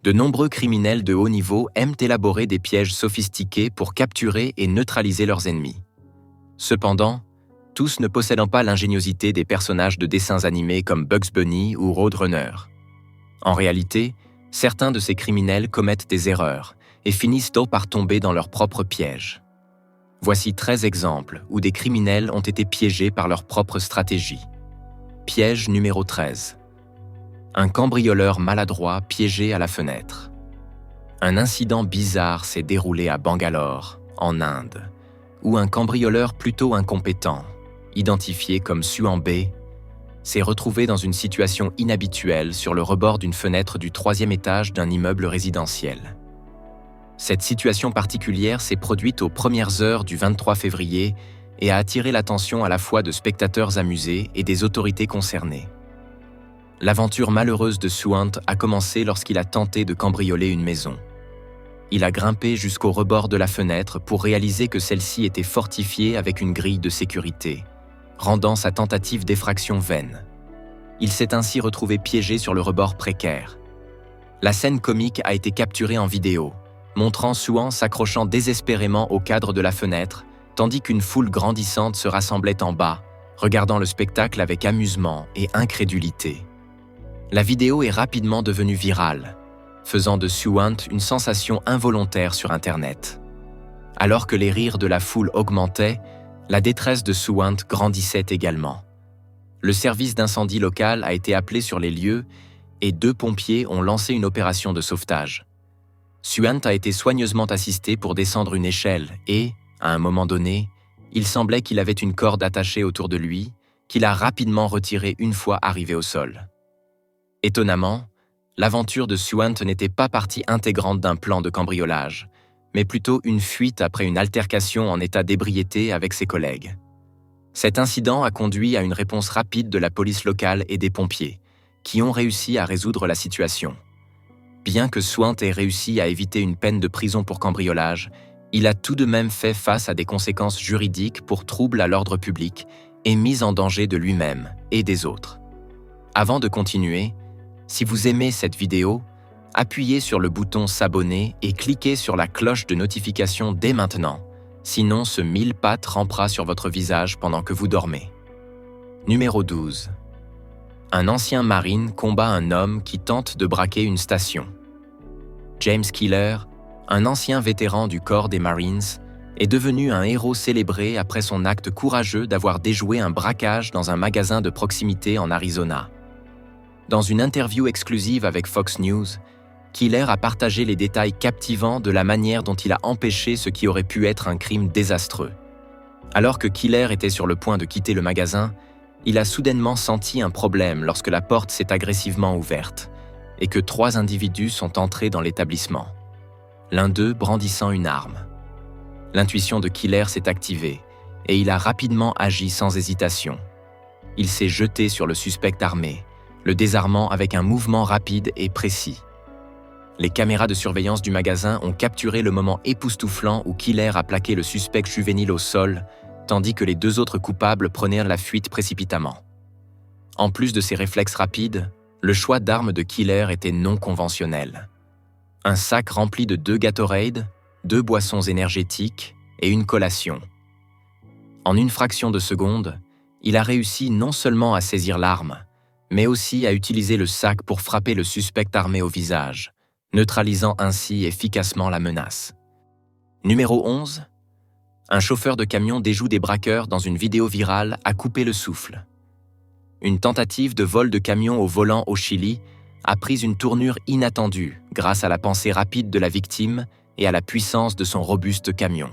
De nombreux criminels de haut niveau aiment élaborer des pièges sophistiqués pour capturer et neutraliser leurs ennemis. Cependant, tous ne possédant pas l'ingéniosité des personnages de dessins animés comme Bugs Bunny ou Roadrunner. En réalité, certains de ces criminels commettent des erreurs et finissent tôt par tomber dans leur propre piège. Voici 13 exemples où des criminels ont été piégés par leur propre stratégie. Piège numéro 13. Un cambrioleur maladroit piégé à la fenêtre. Un incident bizarre s'est déroulé à Bangalore, en Inde, où un cambrioleur plutôt incompétent, identifié comme Suan B, s'est retrouvé dans une situation inhabituelle sur le rebord d'une fenêtre du 3e étage d'un immeuble résidentiel. Cette situation particulière s'est produite aux premières heures du 23 février et a attiré l'attention à la fois de spectateurs amusés et des autorités concernées. L'aventure malheureuse de Suant a commencé lorsqu'il a tenté de cambrioler une maison. Il a grimpé jusqu'au rebord de la fenêtre pour réaliser que celle-ci était fortifiée avec une grille de sécurité, rendant sa tentative d'effraction vaine. Il s'est ainsi retrouvé piégé sur le rebord précaire. La scène comique a été capturée en vidéo, montrant Suan s'accrochant désespérément au cadre de la fenêtre, tandis qu'une foule grandissante se rassemblait en bas, regardant le spectacle avec amusement et incrédulité. La vidéo est rapidement devenue virale, faisant de Suant une sensation involontaire sur Internet. Alors que les rires de la foule augmentaient, la détresse de Suant grandissait également. Le service d'incendie local a été appelé sur les lieux et 2 pompiers ont lancé une opération de sauvetage. Suant a été soigneusement assisté pour descendre une échelle et, à un moment donné, il semblait qu'il avait une corde attachée autour de lui, qu'il a rapidement retirée une fois arrivé au sol. Étonnamment, l'aventure de Suant n'était pas partie intégrante d'un plan de cambriolage, mais plutôt une fuite après une altercation en état d'ébriété avec ses collègues. Cet incident a conduit à une réponse rapide de la police locale et des pompiers, qui ont réussi à résoudre la situation. Bien que Suant ait réussi à éviter une peine de prison pour cambriolage, il a tout de même fait face à des conséquences juridiques pour trouble à l'ordre public et mise en danger de lui-même et des autres. Avant de continuer, si vous aimez cette vidéo, appuyez sur le bouton s'abonner et cliquez sur la cloche de notification dès maintenant, sinon ce mille-pattes rampera sur votre visage pendant que vous dormez. Numéro 12. Un ancien marine combat un homme qui tente de braquer une station. James Keeler, un ancien vétéran du corps des Marines, est devenu un héros célébré après son acte courageux d'avoir déjoué un braquage dans un magasin de proximité en Arizona. Dans une interview exclusive avec Fox News, Keeler a partagé les détails captivants de la manière dont il a empêché ce qui aurait pu être un crime désastreux. Alors que Keeler était sur le point de quitter le magasin, il a soudainement senti un problème lorsque la porte s'est agressivement ouverte et que 3 individus sont entrés dans l'établissement, l'un d'eux brandissant une arme. L'intuition de Keeler s'est activée et il a rapidement agi sans hésitation. Il s'est jeté sur le suspect armé, le désarmant avec un mouvement rapide et précis. Les caméras de surveillance du magasin ont capturé le moment époustouflant où Keeler a plaqué le suspect juvénile au sol, tandis que les 2 autres coupables prenaient la fuite précipitamment. En plus de ces réflexes rapides, le choix d'armes de Keeler était non conventionnel. Un sac rempli de 2 Gatorade, 2 boissons énergétiques et une collation. En une fraction de seconde, il a réussi non seulement à saisir l'arme, mais aussi à utiliser le sac pour frapper le suspect armé au visage, neutralisant ainsi efficacement la menace. Numéro 11. Un chauffeur de camion déjoue des braqueurs dans une vidéo virale à couper le souffle. Une tentative de vol de camion au volant au Chili a pris une tournure inattendue grâce à la pensée rapide de la victime et à la puissance de son robuste camion.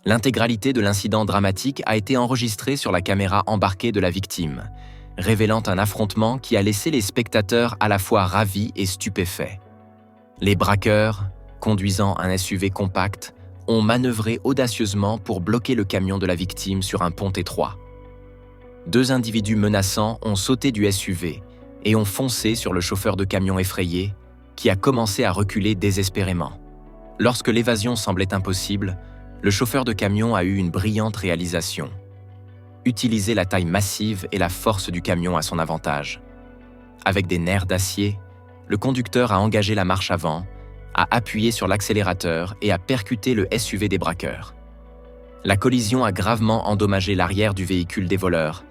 L'intégralité de l'incident dramatique a été enregistrée sur la caméra embarquée de la victime, révélant un affrontement qui a laissé les spectateurs à la fois ravis et stupéfaits. Les braqueurs, conduisant un SUV compact, ont manœuvré audacieusement pour bloquer le camion de la victime sur un pont étroit. 2 individus menaçants ont sauté du SUV et ont foncé sur le chauffeur de camion effrayé, qui a commencé à reculer désespérément. Lorsque l'évasion semblait impossible, le chauffeur de camion a eu une brillante réalisation. Utiliser la taille massive et la force du camion à son avantage. Avec des nerfs d'acier, le conducteur a engagé la marche avant, a appuyé sur l'accélérateur et a percuté le SUV des braqueurs. La collision a gravement endommagé l'arrière du véhicule des voleurs,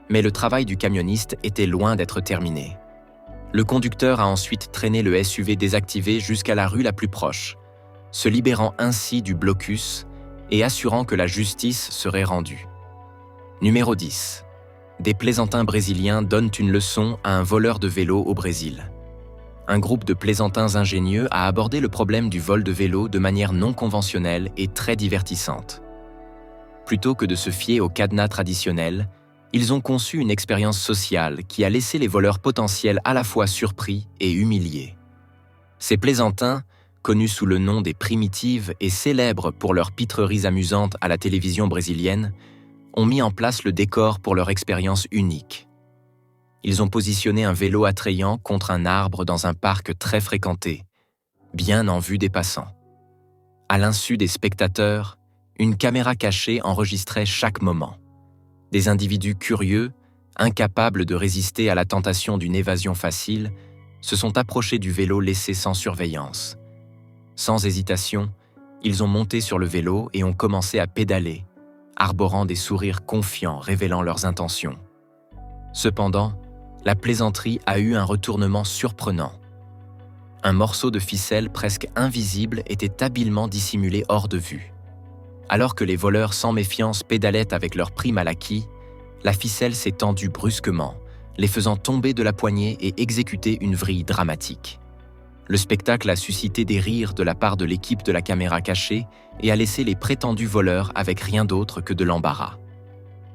mais le travail du camioniste était loin d'être terminé. Le conducteur a ensuite traîné le SUV désactivé jusqu'à la rue la plus proche, se libérant ainsi du blocus et assurant que la justice serait rendue. Numéro 10. Des plaisantins brésiliens donnent une leçon à un voleur de vélo au Brésil. Un groupe de plaisantins ingénieux a abordé le problème du vol de vélo de manière non conventionnelle et très divertissante. Plutôt que de se fier au cadenas traditionnel, ils ont conçu une expérience sociale qui a laissé les voleurs potentiels à la fois surpris et humiliés. Ces plaisantins, connus sous le nom des primitives et célèbres pour leurs pitreries amusantes à la télévision brésilienne, ont mis en place le décor pour leur expérience unique. Ils ont positionné un vélo attrayant contre un arbre dans un parc très fréquenté, bien en vue des passants. À l'insu des spectateurs, une caméra cachée enregistrait chaque moment. Des individus curieux, incapables de résister à la tentation d'une évasion facile, se sont approchés du vélo laissé sans surveillance. Sans hésitation, ils ont monté sur le vélo et ont commencé à pédaler, arborant des sourires confiants révélant leurs intentions. Cependant, la plaisanterie a eu un retournement surprenant. Un morceau de ficelle presque invisible était habilement dissimulé hors de vue. Alors que les voleurs sans méfiance pédalaient avec leur prime à l'acquis, la ficelle s'est tendue brusquement, les faisant tomber de la poignée et exécuter une vrille dramatique. Le spectacle a suscité des rires de la part de l'équipe de la caméra cachée et a laissé les prétendus voleurs avec rien d'autre que de l'embarras.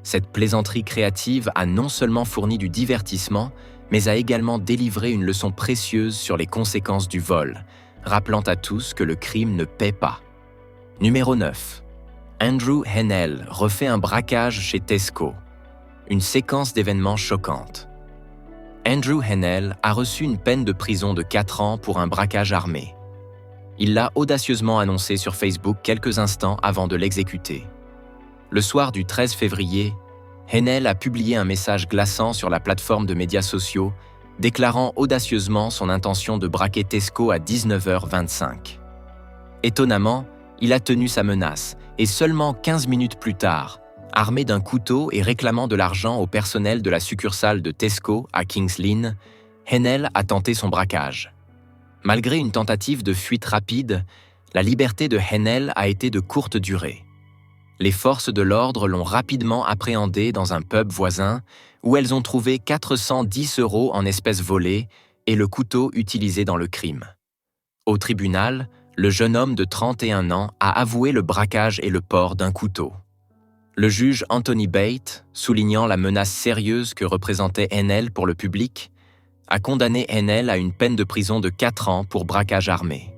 Cette plaisanterie créative a non seulement fourni du divertissement, mais a également délivré une leçon précieuse sur les conséquences du vol, rappelant à tous que le crime ne paie pas. Numéro 9. Andrew Hennell refait un braquage chez Tesco. Une séquence d'événements choquantes. Andrew Hennell a reçu une peine de prison de 4 ans pour un braquage armé. Il l'a audacieusement annoncé sur Facebook quelques instants avant de l'exécuter. Le soir du 13 février, Hennell a publié un message glaçant sur la plateforme de médias sociaux, déclarant audacieusement son intention de braquer Tesco à 19h25. Étonnamment, il a tenu sa menace, et seulement 15 minutes plus tard, armé d'un couteau et réclamant de l'argent au personnel de la succursale de Tesco à Kings Lynn, Hennell a tenté son braquage. Malgré une tentative de fuite rapide, la liberté de Hennell a été de courte durée. Les forces de l'ordre l'ont rapidement appréhendé dans un pub voisin où elles ont trouvé 410 € en espèces volées et le couteau utilisé dans le crime. Au tribunal, le jeune homme de 31 ans a avoué le braquage et le port d'un couteau. Le juge Anthony Bate, soulignant la menace sérieuse que représentait Hennell pour le public, a condamné Hennell à une peine de prison de 4 ans pour braquage armé.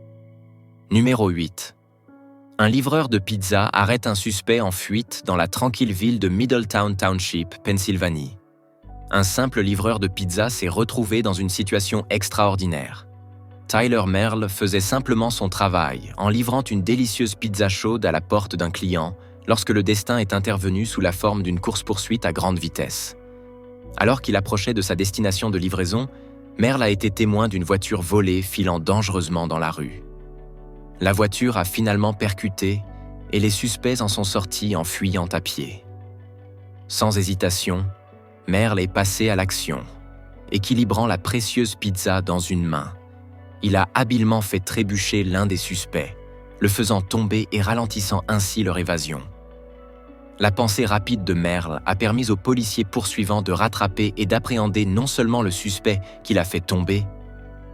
Numéro 8. Un livreur de pizza arrête un suspect en fuite dans la tranquille ville de Middletown Township, Pennsylvanie. Un simple livreur de pizza s'est retrouvé dans une situation extraordinaire. Tyler Merle faisait simplement son travail en livrant une délicieuse pizza chaude à la porte d'un client lorsque le destin est intervenu sous la forme d'une course-poursuite à grande vitesse. Alors qu'il approchait de sa destination de livraison, Merle a été témoin d'une voiture volée filant dangereusement dans la rue. La voiture a finalement percuté et les suspects en sont sortis en fuyant à pied. Sans hésitation, Merle est passé à l'action, équilibrant la précieuse pizza dans une main. Il a habilement fait trébucher l'un des suspects, le faisant tomber et ralentissant ainsi leur évasion. La pensée rapide de Merle a permis aux policiers poursuivants de rattraper et d'appréhender non seulement le suspect qui l'a fait tomber,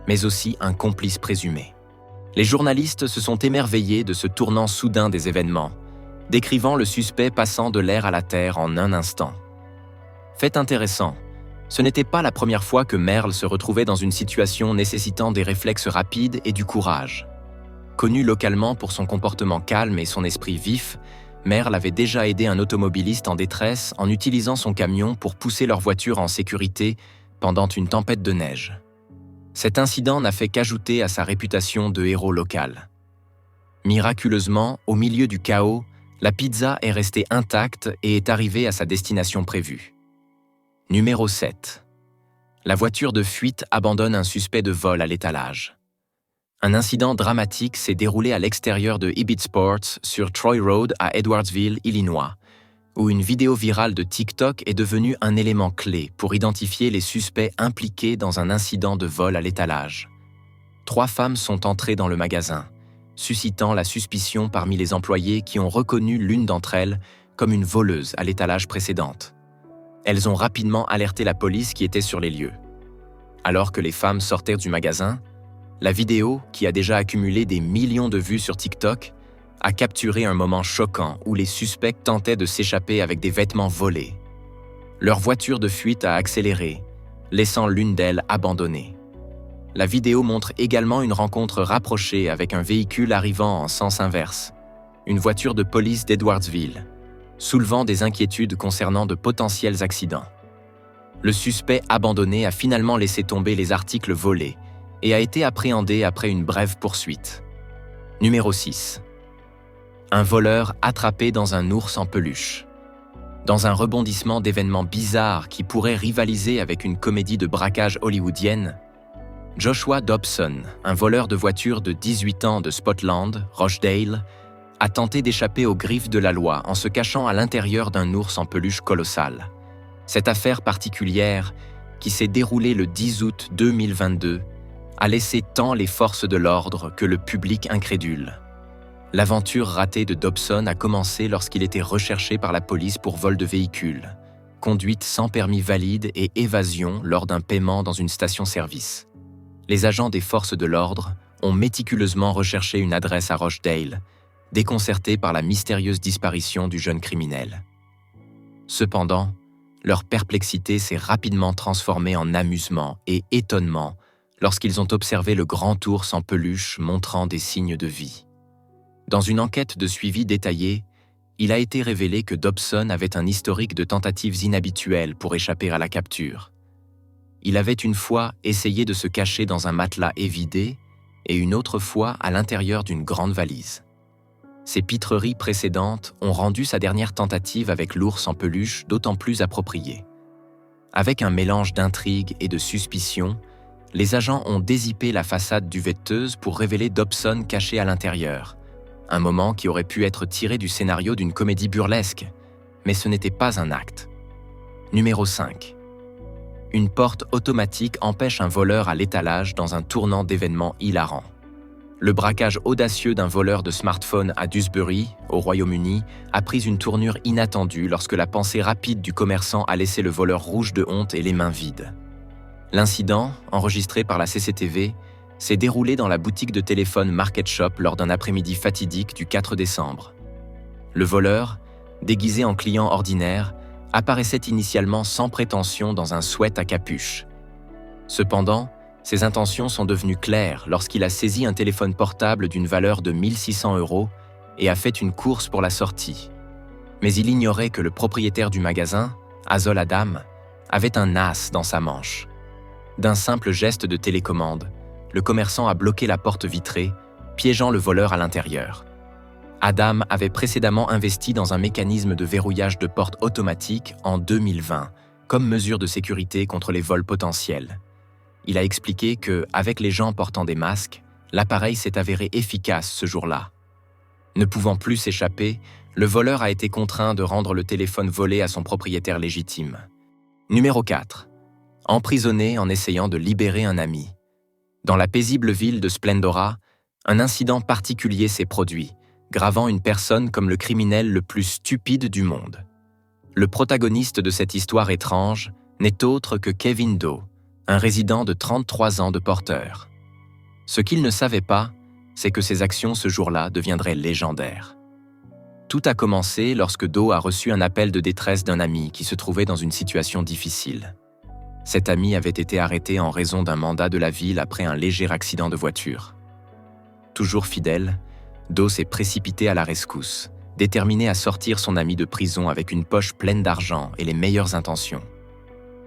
mais aussi un complice présumé. Les journalistes se sont émerveillés de ce tournant soudain des événements, décrivant le suspect passant de l'air à la terre en un instant. Fait intéressant, ce n'était pas la première fois que Merle se retrouvait dans une situation nécessitant des réflexes rapides et du courage. Connu localement pour son comportement calme et son esprit vif, Merle avait déjà aidé un automobiliste en détresse en utilisant son camion pour pousser leur voiture en sécurité pendant une tempête de neige. Cet incident n'a fait qu'ajouter à sa réputation de héros local. Miraculeusement, au milieu du chaos, la pizza est restée intacte et est arrivée à sa destination prévue. Numéro 7. la voiture de fuite abandonne un suspect de vol à l'étalage. Un incident dramatique s'est déroulé à l'extérieur de Hibbett Sports sur Troy Road à Edwardsville, Illinois, où une vidéo virale de TikTok est devenue un élément clé pour identifier les suspects impliqués dans un incident de vol à l'étalage. 3 femmes sont entrées dans le magasin, suscitant la suspicion parmi les employés qui ont reconnu l'une d'entre elles comme une voleuse à l'étalage précédente. Elles ont rapidement alerté la police qui était sur les lieux. Alors que les femmes sortaient du magasin, la vidéo, qui a déjà accumulé des millions de vues sur TikTok, a capturé un moment choquant où les suspects tentaient de s'échapper avec des vêtements volés. Leur voiture de fuite a accéléré, laissant l'une d'elles abandonnée. La vidéo montre également une rencontre rapprochée avec un véhicule arrivant en sens inverse, une voiture de police d'Edwardsville, soulevant des inquiétudes concernant de potentiels accidents. Le suspect abandonné a finalement laissé tomber les articles volés et a été appréhendé après une brève poursuite. Numéro 6. Un voleur attrapé dans un ours en peluche. Dans un rebondissement d'événements bizarres qui pourraient rivaliser avec une comédie de braquage hollywoodienne, Joshua Dobson, un voleur de voiture de 18 ans de Spotland, Rochdale, a tenté d'échapper aux griffes de la loi en se cachant à l'intérieur d'un ours en peluche colossal. Cette affaire particulière, qui s'est déroulée le 10 août 2022, a laissé tant les forces de l'ordre que le public incrédule. L'aventure ratée de Dobson a commencé lorsqu'il était recherché par la police pour vol de véhicule, conduite sans permis valide et évasion lors d'un paiement dans une station-service. Les agents des forces de l'ordre ont méticuleusement recherché une adresse à Rochdale, déconcertés par la mystérieuse disparition du jeune criminel. Cependant, leur perplexité s'est rapidement transformée en amusement et étonnement lorsqu'ils ont observé le grand ours en peluche montrant des signes de vie. Dans une enquête de suivi détaillée, il a été révélé que Dobson avait un historique de tentatives inhabituelles pour échapper à la capture. Il avait une fois essayé de se cacher dans un matelas évidé et une autre fois à l'intérieur d'une grande valise. Ces pitreries précédentes ont rendu sa dernière tentative avec l'ours en peluche d'autant plus appropriée. Avec un mélange d'intrigue et de suspicion, les agents ont dézippé la façade duvetteuse pour révéler Dobson caché à l'intérieur, un moment qui aurait pu être tiré du scénario d'une comédie burlesque, mais ce n'était pas un acte. Numéro 5. Une porte automatique empêche un voleur à l'étalage dans un tournant d'événements hilarants. Le braquage audacieux d'un voleur de smartphone à Dewsbury, au Royaume-Uni, a pris une tournure inattendue lorsque la pensée rapide du commerçant a laissé le voleur rouge de honte et les mains vides. L'incident, enregistré par la CCTV, s'est déroulé dans la boutique de téléphone Market Shop lors d'un après-midi fatidique du 4 décembre. Le voleur, déguisé en client ordinaire, apparaissait initialement sans prétention dans un sweat à capuche. Cependant, ses intentions sont devenues claires lorsqu'il a saisi un téléphone portable d'une valeur de 1 600 € et a fait une course pour la sortie. Mais il ignorait que le propriétaire du magasin, Azol Adam, avait un as dans sa manche. D'un simple geste de télécommande, le commerçant a bloqué la porte vitrée, piégeant le voleur à l'intérieur. Adam avait précédemment investi dans un mécanisme de verrouillage de porte automatique en 2020, comme mesure de sécurité contre les vols potentiels. Il a expliqué que, avec les gens portant des masques, l'appareil s'est avéré efficace ce jour-là. Ne pouvant plus s'échapper, le voleur a été contraint de rendre le téléphone volé à son propriétaire légitime. Numéro 4. Emprisonné en essayant de libérer un ami. Dans la paisible ville de Splendora, un incident particulier s'est produit, gravant une personne comme le criminel le plus stupide du monde. Le protagoniste de cette histoire étrange n'est autre que Kevin Doe, un résident de 33 ans de Porter. Ce qu'il ne savait pas, c'est que ses actions ce jour-là deviendraient légendaires. Tout a commencé lorsque Doe a reçu un appel de détresse d'un ami qui se trouvait dans une situation difficile. Cet ami avait été arrêté en raison d'un mandat de la ville après un léger accident de voiture. Toujours fidèle, Doe s'est précipité à la rescousse, déterminé à sortir son ami de prison avec une poche pleine d'argent et les meilleures intentions.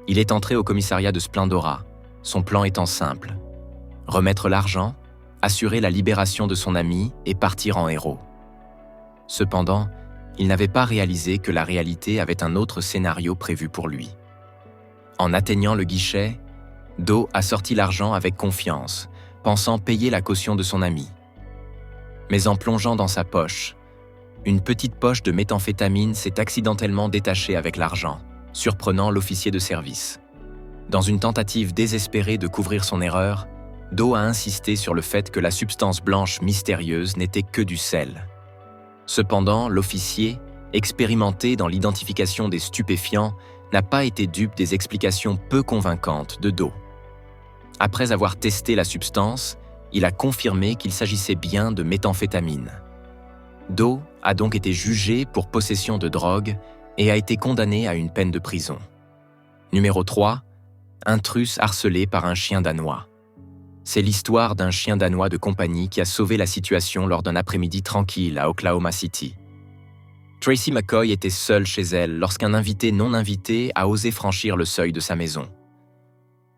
Il est entré au commissariat de Splendora, son plan étant simple: remettre l'argent, assurer la libération de son ami et partir en héros. Cependant, il n'avait pas réalisé que la réalité avait un autre scénario prévu pour lui. En atteignant le guichet, Do a sorti l'argent avec confiance, pensant payer la caution de son ami. Mais en plongeant dans sa poche, une petite poche de méthamphétamine s'est accidentellement détachée avec l'argent, surprenant l'officier de service. Dans une tentative désespérée de couvrir son erreur, Do a insisté sur le fait que la substance blanche mystérieuse n'était que du sel. Cependant, l'officier, expérimenté dans l'identification des stupéfiants, n'a pas été dupe des explications peu convaincantes de Do. Après avoir testé la substance, il a confirmé qu'il s'agissait bien de méthamphétamine. Do a donc été jugé pour possession de drogue et a été condamné à une peine de prison. Numéro 3. Intrus harcelé par un chien danois. C'est l'histoire d'un chien danois de compagnie qui a sauvé la situation lors d'un après-midi tranquille à Oklahoma City. Tracy McCoy était seule chez elle lorsqu'un invité non invité a osé franchir le seuil de sa maison.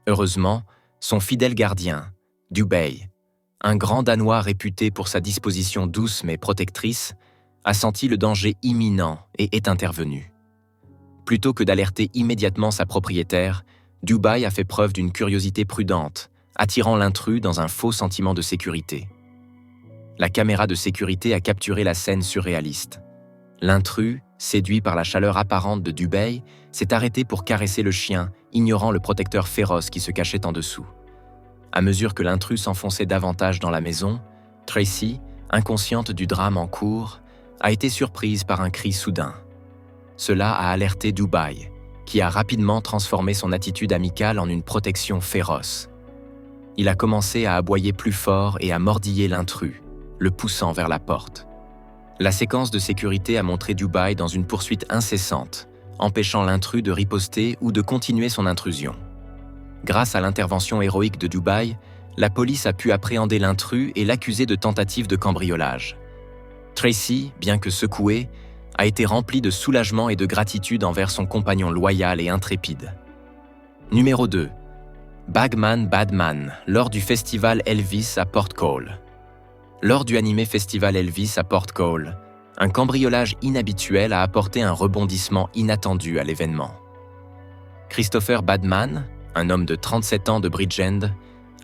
Heureusement, son fidèle gardien, Dubay, un grand Danois réputé pour sa disposition douce mais protectrice, a senti le danger imminent et est intervenu. Plutôt que d'alerter immédiatement sa propriétaire, Dubay a fait preuve d'une curiosité prudente, attirant l'intrus dans un faux sentiment de sécurité. La caméra de sécurité a capturé la scène surréaliste. L'intrus, séduit par la chaleur apparente de Dubay, s'est arrêté pour caresser le chien, ignorant le protecteur féroce qui se cachait en dessous. À mesure que l'intrus s'enfonçait davantage dans la maison, Tracy, inconsciente du drame en cours, a été surprise par un cri soudain. Cela a alerté Dubay, qui a rapidement transformé son attitude amicale en une protection féroce. Il a commencé à aboyer plus fort et à mordiller l'intrus, le poussant vers la porte. La séquence de sécurité a montré Dubay dans une poursuite incessante, empêchant l'intrus de riposter ou de continuer son intrusion. Grâce à l'intervention héroïque de Dubay, la police a pu appréhender l'intrus et l'accuser de tentative de cambriolage. Tracy, bien que secouée, a été remplie de soulagement et de gratitude envers son compagnon loyal et intrépide. Numéro 2. Bagman Badman, lors du festival Elvis à Port Call. Lors du animé festival Elvis à Port Call, un cambriolage inhabituel a apporté un rebondissement inattendu à l'événement. Christopher Badman, un homme de 37 ans de Bridgend,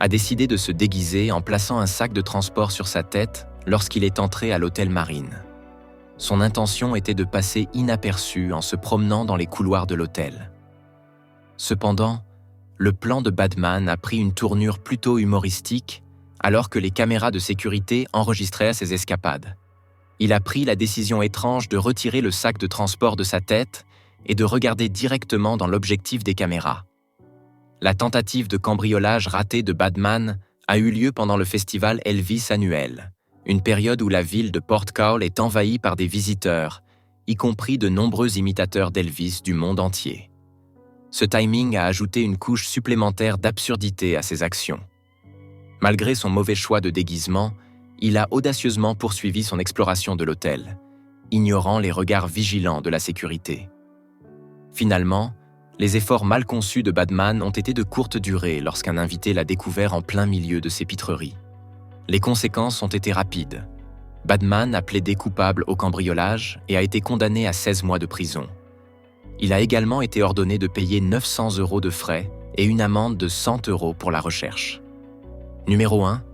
a décidé de se déguiser en plaçant un sac de transport sur sa tête lorsqu'il est entré à l'hôtel Marine. Son intention était de passer inaperçu en se promenant dans les couloirs de l'hôtel. Cependant, le plan de Badman a pris une tournure plutôt humoristique alors que les caméras de sécurité enregistraient ses escapades. Il a pris la décision étrange de retirer le sac de transport de sa tête et de regarder directement dans l'objectif des caméras. La tentative de cambriolage ratée de Badman a eu lieu pendant le festival Elvis annuel, une période où la ville de Port Call est envahie par des visiteurs, y compris de nombreux imitateurs d'Elvis du monde entier. Ce timing a ajouté une couche supplémentaire d'absurdité à ses actions. Malgré son mauvais choix de déguisement, il a audacieusement poursuivi son exploration de l'hôtel, ignorant les regards vigilants de la sécurité. Finalement, les efforts mal conçus de Badman ont été de courte durée lorsqu'un invité l'a découvert en plein milieu de ses pitreries. Les conséquences ont été rapides. Badman a plaidé coupable au cambriolage et a été condamné à 16 mois de prison. Il a également été ordonné de payer 900 € de frais et une amende de 100 € pour la recherche. Numéro 1.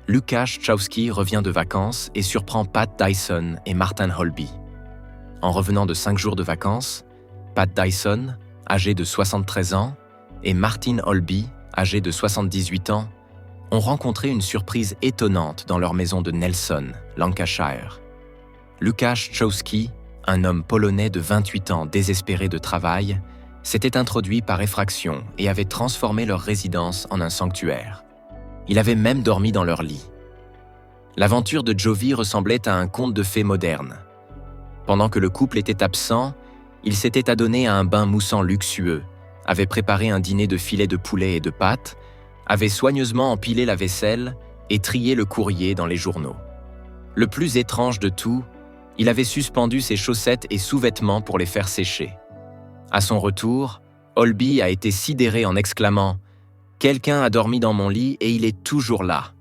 Lukasz Czałski revient de vacances et surprend Pat Dyson et Martin Holby. En revenant de 5 jours de vacances, Pat Dyson, âgé de 73 ans, et Martin Holby, âgé de 78 ans, ont rencontré une surprise étonnante dans leur maison de Nelson, Lancashire. Lukasz Czałski, un homme polonais de 28 ans désespéré de travail, s'était introduit par effraction et avait transformé leur résidence en un sanctuaire. Il avait même dormi dans leur lit. L'aventure de Jovi ressemblait à un conte de fées moderne. Pendant que le couple était absent, il s'était adonné à un bain moussant luxueux, avait préparé un dîner de filets de poulet et de pâtes, avait soigneusement empilé la vaisselle et trié le courrier dans les journaux. Le plus étrange de tout, il avait suspendu ses chaussettes et sous-vêtements pour les faire sécher. À son retour, Holby a été sidéré en exclamant « Quelqu'un a dormi dans mon lit et il est toujours là ».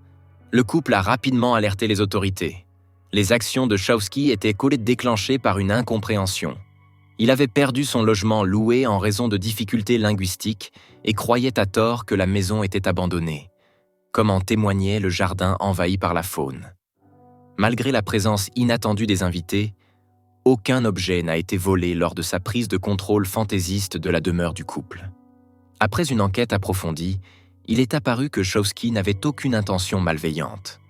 Le couple a rapidement alerté les autorités. Les actions de Czałski étaient déclenchées par une incompréhension. Il avait perdu son logement loué en raison de difficultés linguistiques et croyait à tort que la maison était abandonnée, comme en témoignait le jardin envahi par la faune. Malgré la présence inattendue des invités, aucun objet n'a été volé lors de sa prise de contrôle fantaisiste de la demeure du couple. Après une enquête approfondie, il est apparu que Chowsky n'avait aucune intention malveillante.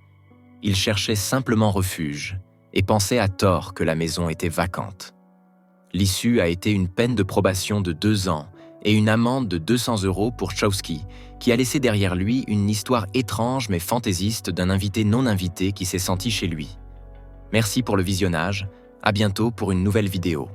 Il cherchait simplement refuge et pensait à tort que la maison était vacante. L'issue a été une peine de probation de 2 ans et une amende de 200 € pour Chowsky, qui a laissé derrière lui une histoire étrange mais fantaisiste d'un invité non invité qui s'est senti chez lui. Merci pour le visionnage, à bientôt pour une nouvelle vidéo.